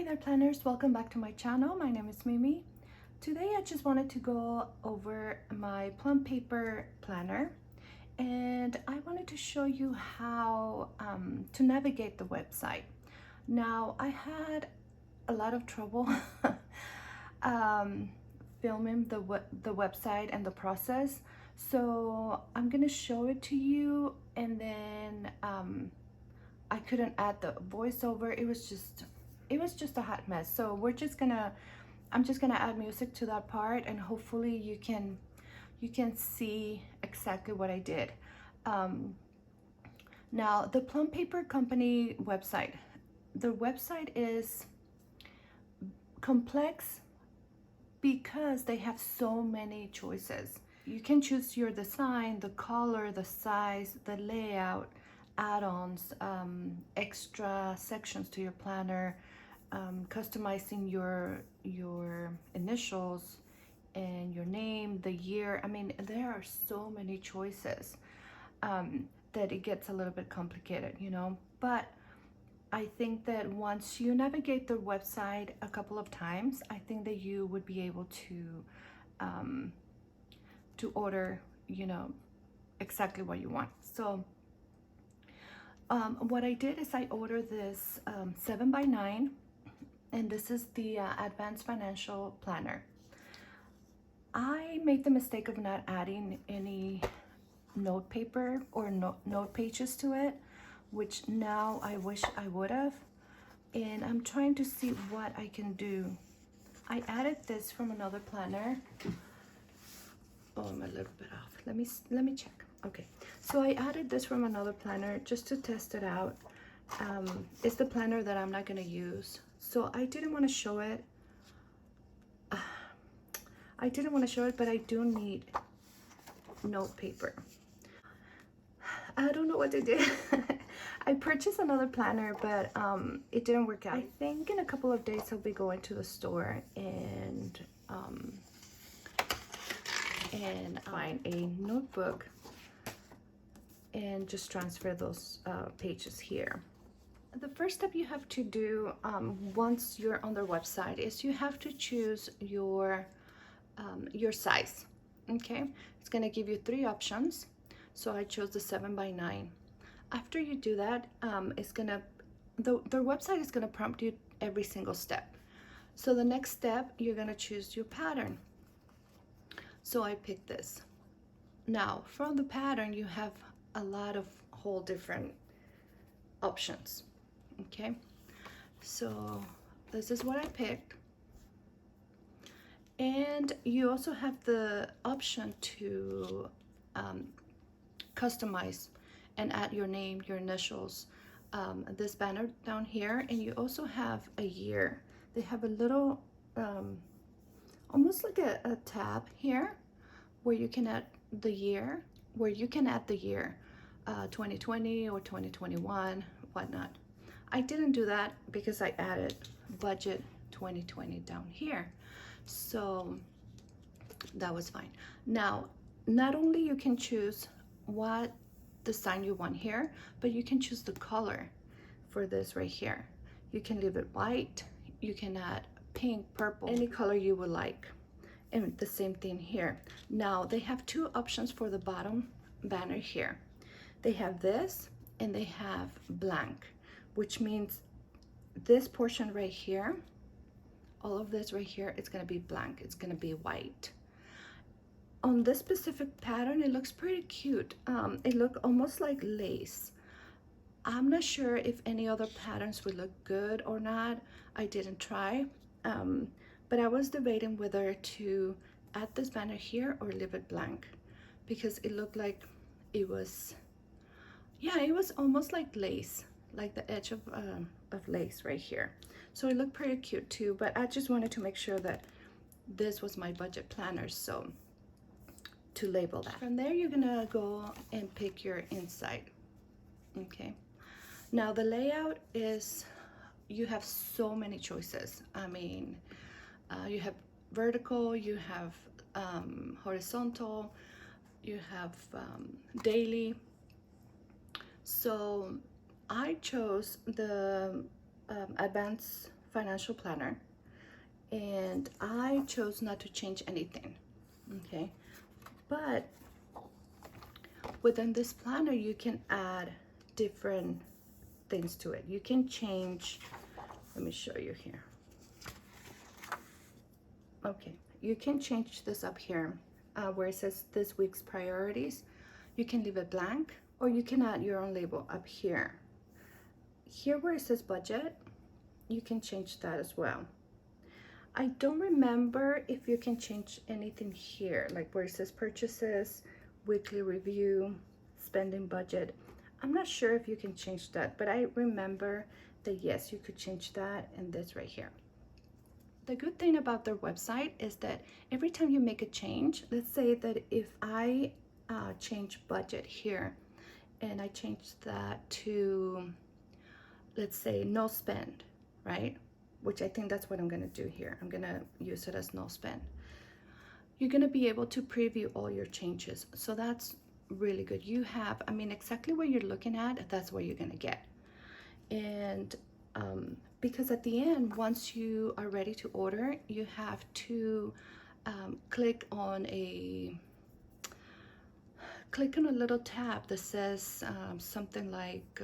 Hey there planners, welcome back to my channel. My name is Mimi. Today I just wanted to go over my Plum Paper planner, and I wanted to show you how to navigate the website. Now I had a lot of trouble filming the website and the process, so I'm gonna show it to you, and then I couldn't add the voiceover. It was just a hot mess. So I'm just gonna add music to that part, and hopefully you can see exactly what I did. Now the Plum Paper company website, the website is complex because they have so many choices. You can choose your design, the color, the size, the layout, add-ons, extra sections to your planner, customizing your initials and your name, the year. I mean, there are so many choices that it gets a little bit complicated, you know. But I think that once you navigate the website a couple of times, I think that you would be able to order, you know, exactly what you want. So what I did is I ordered this 7x9, and this is the Advanced Financial Planner. I made the mistake of not adding any note paper or note pages to it, which now I wish I would have, and I'm trying to see what I can do. I added this from another planner. Oh, I'm a little bit off. Let me check. Okay, so I added this from another planner just to test it out. It's the planner that I'm not gonna use, so I didn't want to show it. But I do need note paper. I don't know what to do. I purchased another planner, but it didn't work out. I think in a couple of days I'll be going to the store and find a notebook and just transfer those pages here. The first step you have to do once you're on their website is you have to choose your size. Okay, it's going to give you 3 options, so I chose the 7x9. After you do that, their website is going to prompt you every single step. So the next step, you're going to choose your pattern. So I picked this. Now from the pattern you have a lot of whole different options. Okay, so this is what I picked, and you also have the option to customize and add your name, your initials, this banner down here, and you also have a year. They have a little almost like a tab here where you can add the year, 2020 or 2021, whatnot. I didn't do that because I added budget 2020 down here, so that was fine. Now, not only you can choose what design you want here, but you can choose the color for this right here. You can leave it white, you can add pink, purple, any color you would like. And the same thing here. Now they have 2 options for the bottom banner here. They have this and they have blank, which means this portion right here, all of this right here, it's going to be blank. It's going to be white. On this specific pattern, it looks pretty cute. It looks almost like lace. I'm not sure if any other patterns would look good or not. I didn't try, but I was debating whether to add this banner here or leave it blank, because it looked like it was, yeah, it was almost like lace, like the edge of lace right here. So it looked pretty cute too, but I just wanted to make sure that this was my budget planner, so to label that. From there, you're gonna go and pick your inside. Okay, now the layout is, you have so many choices. I mean, you have vertical, you have horizontal, you have daily. So I chose the Advanced financial planner, and I chose not to change anything, okay? But within this planner, you can add different things to it. You can change, let me show you here. Okay, you can change this up here where it says this week's priorities. You can leave it blank, or you can add your own label up here. Here where it says budget, you can change that as well. I don't remember if you can change anything here, like where it says purchases, weekly review, spending budget. I'm not sure if you can change that, but I remember that yes, you could change that and this right here. The good thing about their website is that every time you make a change, let's say that if I change budget here and I change that to, let's say, no spend, right? Which I think that's what I'm gonna do here. I'm gonna use it as no spend. You're gonna be able to preview all your changes. So that's really good. You have, I mean, exactly what you're looking at, that's what you're gonna get. And because at the end, once you are ready to order, you have to click on a little tab that says something like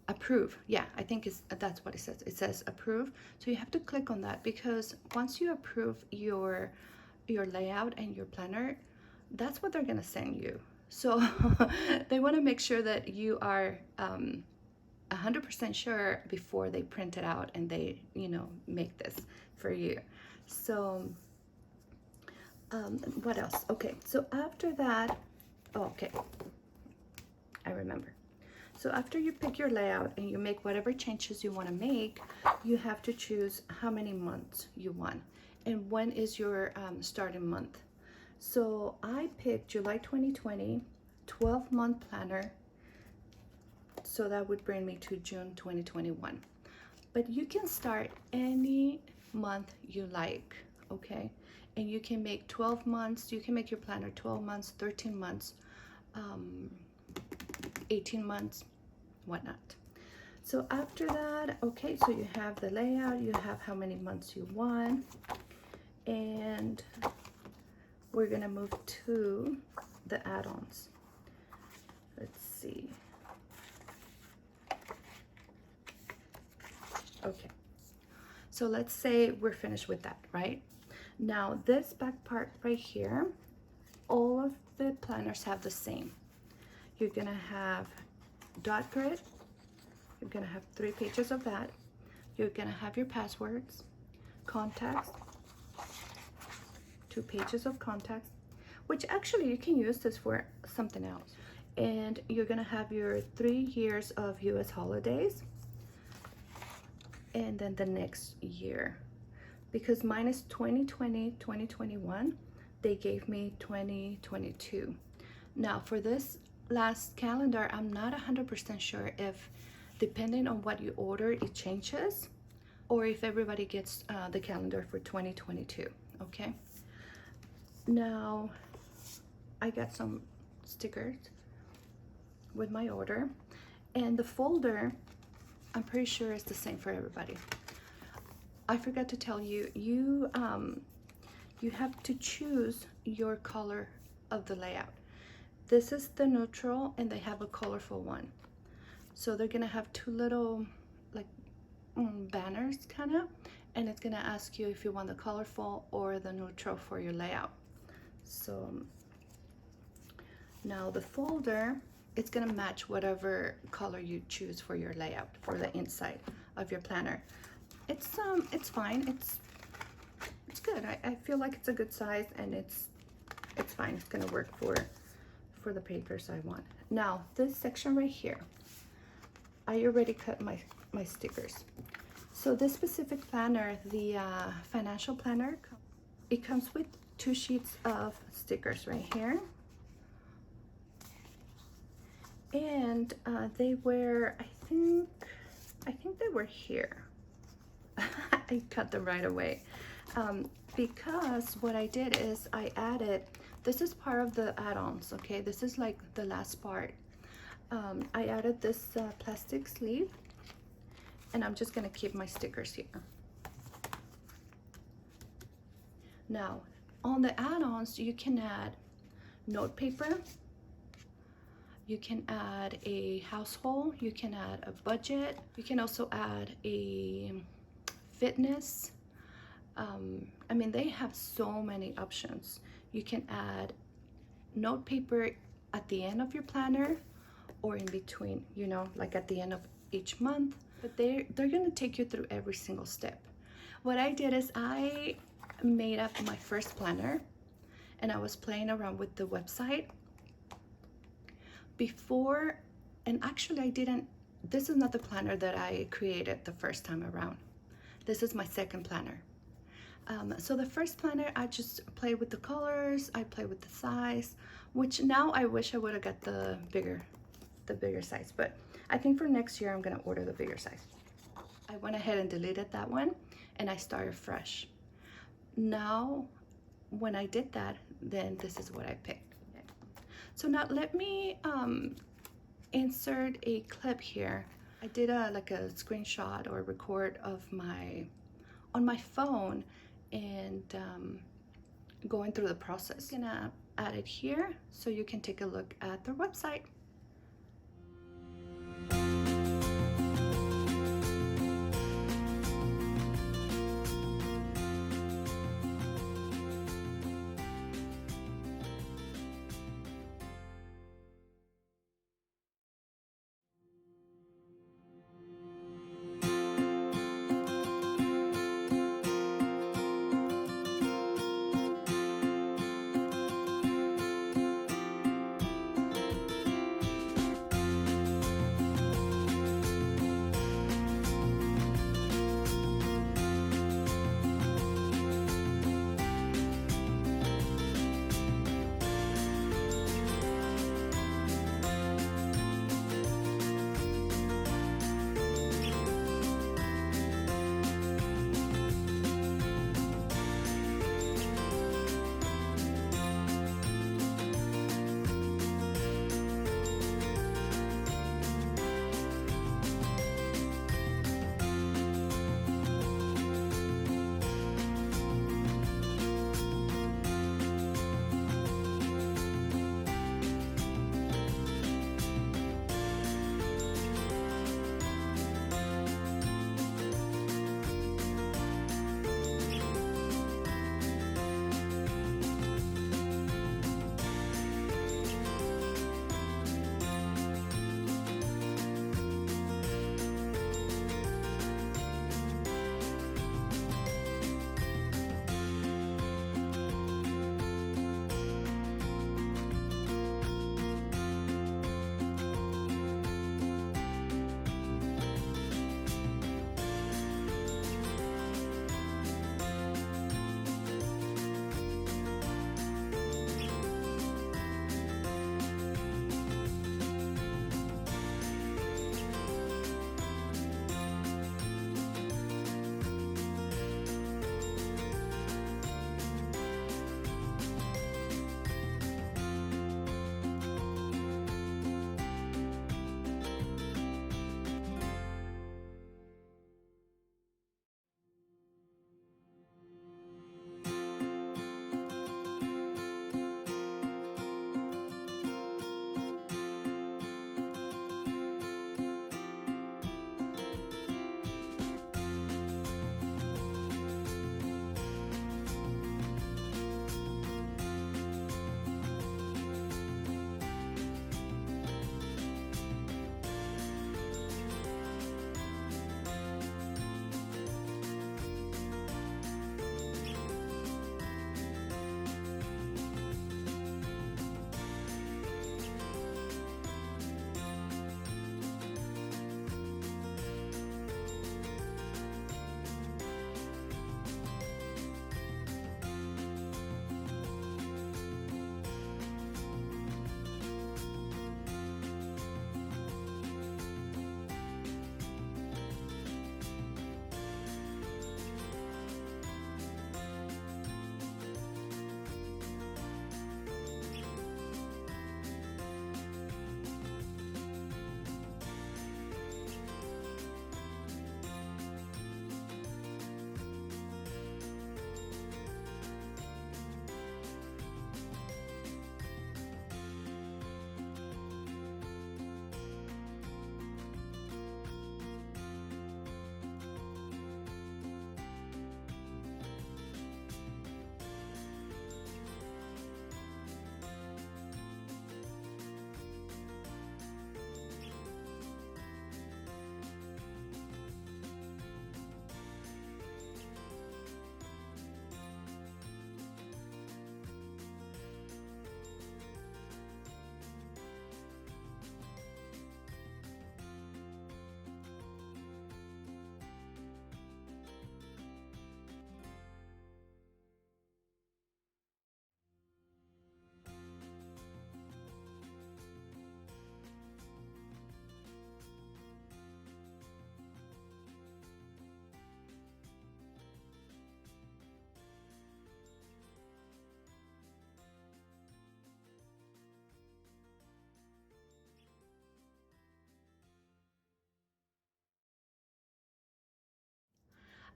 approve. Yeah, I think that's what it says. It says approve. So you have to click on that, because once you approve your layout and your planner, that's what they're gonna send you. So they want to make sure that you are 100% sure before they print it out and they, you know, make this for you. So what else? Okay, so after that, okay, I remember. So after you pick your layout and you make whatever changes you want to make, you have to choose how many months you want and when is your starting month. So I picked July 2020, 12-month planner. So that would bring me to June 2021. But you can start any month you like, okay? And you can make 12 months, you can make your planner 12 months, 13 months, 18 months, whatnot. So after that, okay, so you have the layout, you have how many months you want, and we're gonna move to the add-ons. Let's see. Okay, so let's say we're finished with that, right? Now this back part right here, all of the planners have the same. You're gonna have dot grid, you're gonna have 3 pages of that, you're gonna have your passwords, contacts, 2 pages of contacts, which actually you can use this for something else. And you're gonna have your 3 years of US holidays, and then the next year, because mine is 2020, 2021, they gave me 2022. Now for this last calendar, I'm not 100% sure if, depending on what you order, it changes, or if everybody gets the calendar for 2022, okay? Now, I got some stickers with my order, and the folder, I'm pretty sure it's the same for everybody. I forgot to tell you, you have to choose your color of the layout. This is the neutral, and they have a colorful one. So they're gonna have 2 little like banners kind of, and it's gonna ask you if you want the colorful or the neutral for your layout. So now the folder, it's gonna match whatever color you choose for your layout for the inside of your planner. It's fine. It's good. I feel like it's a good size, and it's fine. It's gonna work for the papers I want. Now this section right here, I already cut my stickers. So this specific planner, the financial planner, it comes with 2 sheets of stickers right here, and they were, I think they were here. I cut them right away because what I did is I added, this is part of the add-ons, okay? This is like the last part. I added this plastic sleeve, And I'm just gonna keep my stickers here. Now, on the add-ons, you can add note paper, you can add a household, you can add a budget, you can also add a fitness. I mean, they have so many options. You can add note paper at the end of your planner or in between, you know, like at the end of each month, but they're gonna take you through every single step. What I did is I made up my first planner and I was playing around with the website before, and actually I didn't, this is not the planner that I created the first time around. This is my second planner. So the first planner, I just played with the colors, I played with the size, which now I wish I would have got the bigger size, but I think for next year I'm gonna order the bigger size. I went ahead and deleted that one and I started fresh. Now, when I did that, then this is what I picked. So now let me insert a clip here. I did like a screenshot or record of on my phone and going through the process. I'm gonna add it here so you can take a look at their website.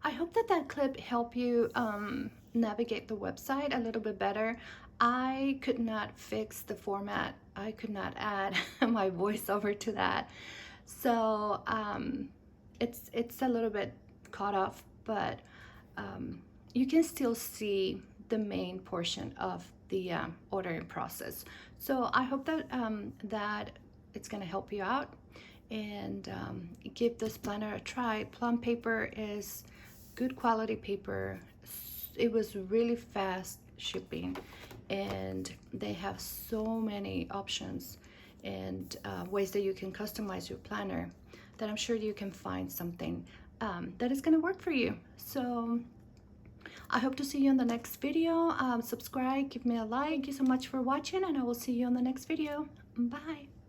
I hope that that clip helped you navigate the website a little bit better. I could not fix the format. I could not add my voiceover to that. So it's a little bit caught off, but you can still see the main portion of the ordering process. So I hope that that it's going to help you out, and give this planner a try. Plum paper is good quality paper. It was really fast shipping, and they have so many options and ways that you can customize your planner, that I'm sure you can find something that is going to work for you. So I hope to see you in the next video. Subscribe, give me a like. Thank you so much for watching, and I will see you on the next video. Bye.